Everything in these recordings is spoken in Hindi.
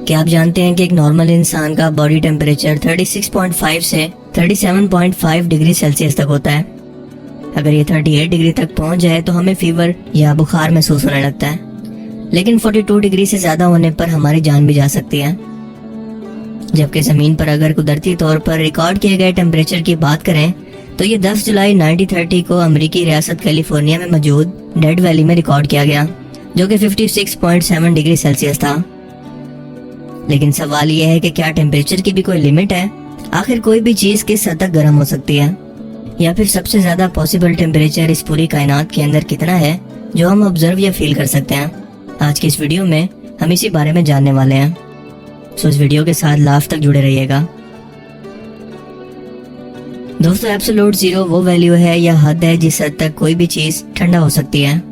क्या आप जानते हैं कि एक नॉर्मल इंसान का बॉडी टेम्परेचर 36.5 से 37.5 डिग्री सेल्सियस तक होता है। अगर ये 38 डिग्री तक पहुंच जाए तो हमें फीवर या बुखार महसूस होने लगता है, लेकिन 42 डिग्री से ज्यादा होने पर हमारी जान भी जा सकती है। जबकि जमीन पर अगर कुदरती तौर पर रिकॉर्ड किए गए टेम्परेचर की बात करें तो ये 10 जुलाई 1930 को अमेरिकी रियासत कैलिफोर्निया में मौजूद डेड वैली में रिकॉर्ड किया गया, जो कि 56.7 डिग्री सेल्सियस था। लेकिन सवाल यह है कि क्या टेम्परेचर की भी कोई लिमिट है? आखिर कोई भी चीज किस हद तक गर्म हो सकती है, या फिर सबसे ज्यादा पॉसिबल टेम्परेचर इस पूरी कायनात के अंदर कितना है जो हम ऑब्जर्व या फील कर सकते हैं? आज की इस वीडियो में हम इसी बारे में जानने वाले हैं, सो इस वीडियो के साथ लास्ट तक जुड़े रहिएगा। दोस्तों, एब्सोल्यूट जीरो वो वैल्यू है या हद है जिस हद तक कोई भी चीज ठंडा हो सकती है,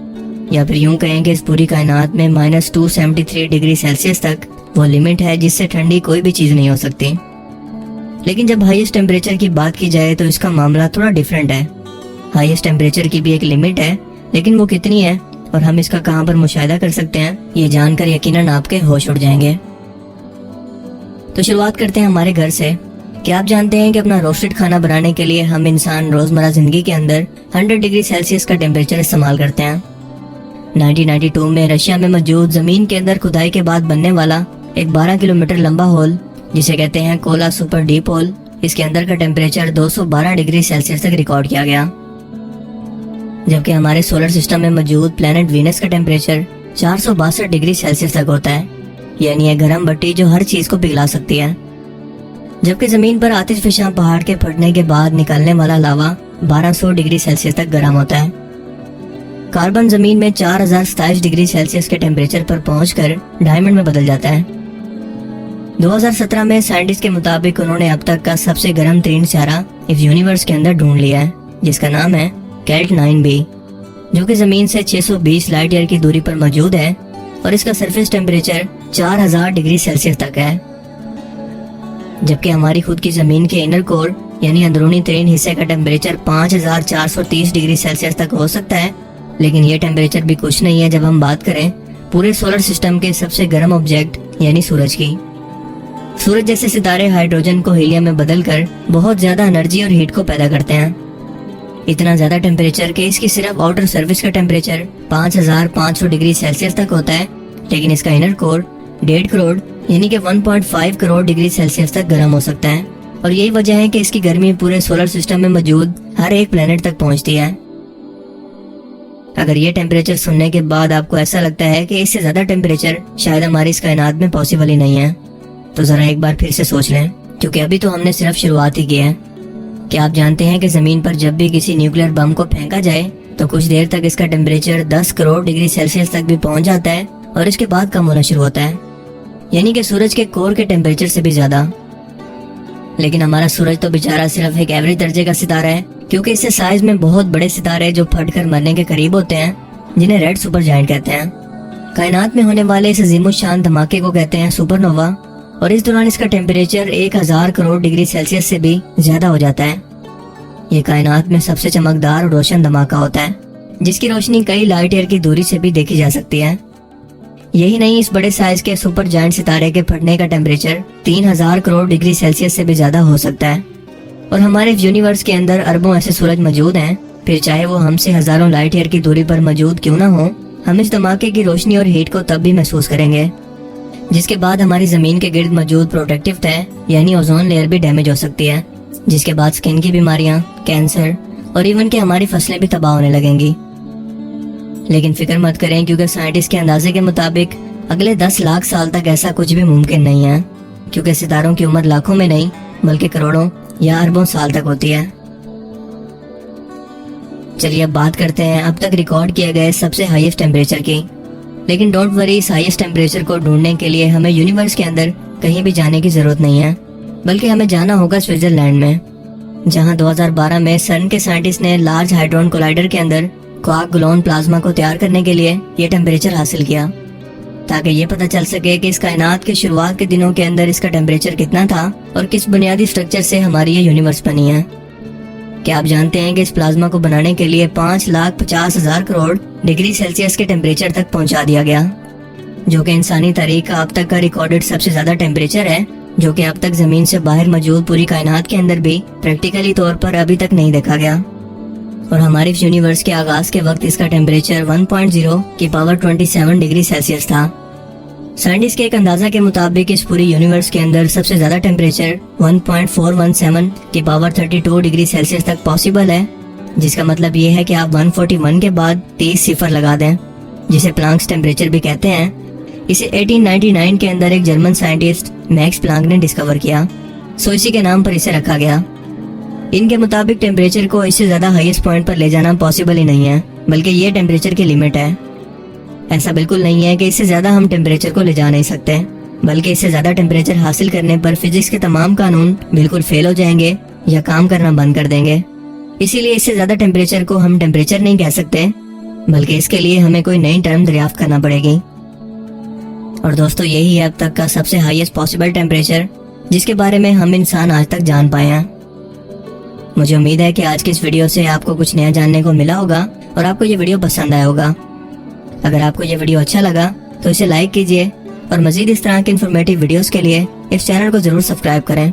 या फिर यूं कहें कि इस पूरी कायनात में -273 डिग्री सेल्सियस तक वो लिमिट है जिससे ठंडी कोई भी चीज नहीं हो सकती। लेकिन जब हाईएस्ट टेम्परेचर की बात की जाए तो इसका मामला थोड़ा डिफरेंट है। हाईएस्ट टेम्परेचर की भी एक लिमिट है, लेकिन वो कितनी है और हम इसका कहां पर मुशाहिदा कर सकते हैं, ये जानकर यकीनन आपके होश उड़ जाएंगे। तो शुरुआत करते हैं हमारे घर से। क्या आप जानते हैं कि अपना रोस्टेड खाना बनाने के लिए हम इंसान रोजमर्रा जिंदगी के अंदर 100 डिग्री सेल्सियस का टेम्परेचर इस्तेमाल करते हैं। 1992 में रशिया में मौजूद जमीन के अंदर खुदाई के बाद बनने वाला एक 12 किलोमीटर लंबा होल, जिसे कहते हैं कोला सुपर डीप होल, इसके अंदर का टेम्परेचर 212 डिग्री सेल्सियस तक रिकॉर्ड किया गया। जबकि हमारे सोलर सिस्टम में मौजूद प्लेनेट वीनस का टेम्परेचर 462 डिग्री सेल्सियस तक होता है, यानी एक गर्म भट्टी जो हर चीज को पिघला सकती है। जबकि जमीन पर आतिशफशां पहाड़ के फटने के बाद निकलने वाला लावा 1200 डिग्री सेल्सियस तक गर्म होता है। कार्बन जमीन में 4027 डिग्री सेल्सियस के टेम्परेचर पर पहुंचकर डायमंड में बदल जाता है। 2017 में साइंटिस्ट के मुताबिक उन्होंने अब तक का सबसे गर्म तरीन सितारा इस यूनिवर्स के अंदर ढूंढ लिया है, जिसका नाम है कैल्ट 9b, जो कि जमीन से 620 लाइट ईयर की दूरी पर मौजूद है और इसका सरफेस टेम्परेचर 4000 डिग्री सेल्सियस तक है। जबकि हमारी खुद की जमीन के इनर कोर यानी अंदरूनी तरीन हिस्से का टेम्परेचर 5430 डिग्री सेल्सियस तक हो सकता है, लेकिन ये टेम्परेचर भी कुछ नहीं है जब हम बात करें पूरे सोलर सिस्टम के सबसे गर्म ऑब्जेक्ट यानी सूरज की। सूरज जैसे सितारे हाइड्रोजन को हीलियम में बदलकर बहुत ज्यादा एनर्जी और हीट को पैदा करते हैं। इतना ज्यादा टेम्परेचर कि इसकी सिर्फ आउटर सर्फेस का टेम्परेचर 5500 डिग्री सेल्सियस तक होता है, लेकिन इसका इनर कोर 1.5 करोड़ यानी कि 1.5 करोड़ डिग्री सेल्सियस तक गर्म हो सकता है। और यही वजह है कि इसकी गर्मी पूरे सोलर सिस्टम में मौजूद हर एक प्लेनेट तक पहुंचती है। अगर ये टेम्परेचर सुनने के बाद आपको ऐसा लगता है कि इससे ज्यादा टेम्परेचर शायद हमारी इस कायनात में पॉसिबल ही नहीं है, तो जरा एक बार फिर से सोच लें, क्योंकि अभी तो हमने सिर्फ शुरुआत ही की है। क्या आप जानते हैं कि जमीन पर जब भी किसी न्यूक्लियर बम को फेंका जाए तो कुछ देर तक इसका टेम्परेचर 10 करोड़ डिग्री सेल्सियस तक भी पहुंच जाता है और इसके बाद कम होना शुरू होता है, यानी कि सूरज के कोर के टेम्परेचर से भी ज्यादा। लेकिन हमारा सूरज तो बेचारा सिर्फ एक एवरेज दर्जे का सितारा है, क्योंकि इससे साइज में बहुत बड़े सितारे जो फटकर मरने के करीब होते हैं, जिन्हें रेड सुपर जायंट कहते हैं। कायनात में होने वाले इस अजीमुशान धमाके को कहते हैं सुपरनोवा, और इस दौरान इसका टेम्परेचर 1000 करोड़ डिग्री सेल्सियस से भी ज्यादा हो जाता है। ये कायनात में सबसे चमकदार और रोशन धमाका होता है, जिसकी रोशनी कई लाइट ईयर की दूरी से भी देखी जा सकती है। यही नहीं, इस बड़े साइज के सुपर जायंट सितारे के फटने का टेम्परेचर 3000 करोड़ डिग्री सेल्सियस से भी ज्यादा हो सकता है। और हमारे यूनिवर्स के अंदर अरबों ऐसे सूरज मौजूद हैं, फिर चाहे वो हमसे हजारों लाइट ईयर की दूरी पर मौजूद क्यों ना हो, हम इस धमाके की रोशनी और हीट को तब भी महसूस करेंगे, जिसके बाद हमारी जमीन के गिर्द मौजूद प्रोटेक्टिव तह यानी ओजोन लेयर भी डैमेज हो सकती है, जिसके बाद स्किन की बीमारियां, कैंसर और इवन कि हमारी फसलें भी तबाह होने लगेंगी। लेकिन फिक्र मत करें, क्योंकि साइंटिस्ट के अंदाजे के मुताबिक अगले 10 लाख साल तक ऐसा कुछ भी मुमकिन नहीं है, क्योंकि सितारों की उम्र लाखों में नहीं बल्कि करोड़ों या अरबों साल तक होती है। चलिए अब बात करते हैं अब तक रिकॉर्ड किए गए सबसे हाईएस्ट टेम्परेचर की। लेकिन डोंट वरी, इस हाईएस्ट टेम्परेचर को ढूंढने के लिए हमें यूनिवर्स के अंदर कहीं भी जाने की जरूरत नहीं है, बल्कि हमें जाना होगा स्विट्जरलैंड में, जहां 2012 में सर्न के साइंटिस्ट ने लार्ज हाइड्रोन कोलाइडर के अंदर क्वार्क ग्लोन प्लाज्मा को तैयार करने के लिए ये टेम्परेचर हासिल किया, ताकि ये पता चल सके कि इस कायनात के शुरुआत के दिनों के अंदर इसका टेम्परेचर कितना था और किस बुनियादी स्ट्रक्चर से हमारी ये यूनिवर्स बनी है। क्या आप जानते हैं कि इस प्लाज्मा को बनाने के लिए 5,50,000 करोड़ डिग्री सेल्सियस के टेम्परेचर तक पहुंचा दिया गया, जो कि इंसानी तारीख का अब तक का रिकॉर्डेड सबसे ज्यादा टेम्परेचर है, जो कि अब तक जमीन से बाहर मौजूद पूरी कायनात के अंदर भी प्रैक्टिकली तौर पर अभी तक नहीं देखा गया। और हमारे इस यूनिवर्स के आगाज के वक्त इसका टेम्परेचर 1.0 की पावर 27 डिग्री सेल्सियस था। साइंटिस्ट के एक अंदाजा के मुताबिक इस पूरी यूनिवर्स के अंदर सबसे ज्यादा टेम्परेचर 1.417 की पावर 32 डिग्री सेल्सियस तक पॉसिबल है, जिसका मतलब ये है कि आप 141 के बाद 30 सिफर लगा दें, जिसे प्लांक्स टेम्परेचर भी कहते हैं। इसे 1899 के अंदर एक जर्मन साइंटिस्ट मैक्स प्लांक ने डिस्कवर किया, सो इसी के नाम पर इसे रखा गया। इनके मुताबिक टेम्परेचर को इससे ज्यादा हाईएस्ट पॉइंट पर ले जाना पॉसिबल ही नहीं है, बल्कि ये टेम्परेचर की लिमिट है। ऐसा बिल्कुल नहीं है कि इससे ज्यादा हम टेम्परेचर को ले जा नहीं सकते, बल्कि इससे ज्यादा टेम्परेचर हासिल करने पर फिजिक्स के तमाम कानून बिल्कुल फेल हो जाएंगे या काम करना बंद कर देंगे। इसीलिए इससे ज्यादा टेम्परेचर को हम टेम्परेचर नहीं कह सकते, बल्कि इसके लिए हमें कोई नई टर्म दरियाफ्त करना पड़ेगी। और दोस्तों, यही है अब तक का सबसे हाईएस्ट पॉसिबल टेम्परेचर, जिसके बारे में हम इंसान आज तक जान पाए हैं। मुझे उम्मीद है कि आज की इस वीडियो से आपको कुछ नया जानने को मिला होगा और आपको ये वीडियो पसंद आया होगा। अगर आपको ये वीडियो अच्छा लगा तो इसे लाइक कीजिए और मजीद इस तरह के इन्फॉर्मेटिव वीडियोस के लिए इस चैनल को जरूर सब्सक्राइब करें।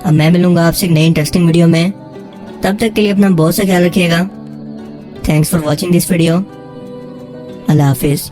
अब मैं मिलूंगा आपसे एक नई इंटरेस्टिंग वीडियो में। तब तक के लिए अपना बहुत सा ख्याल रखिएगा। Thanks for watching this video. Allah Hafiz.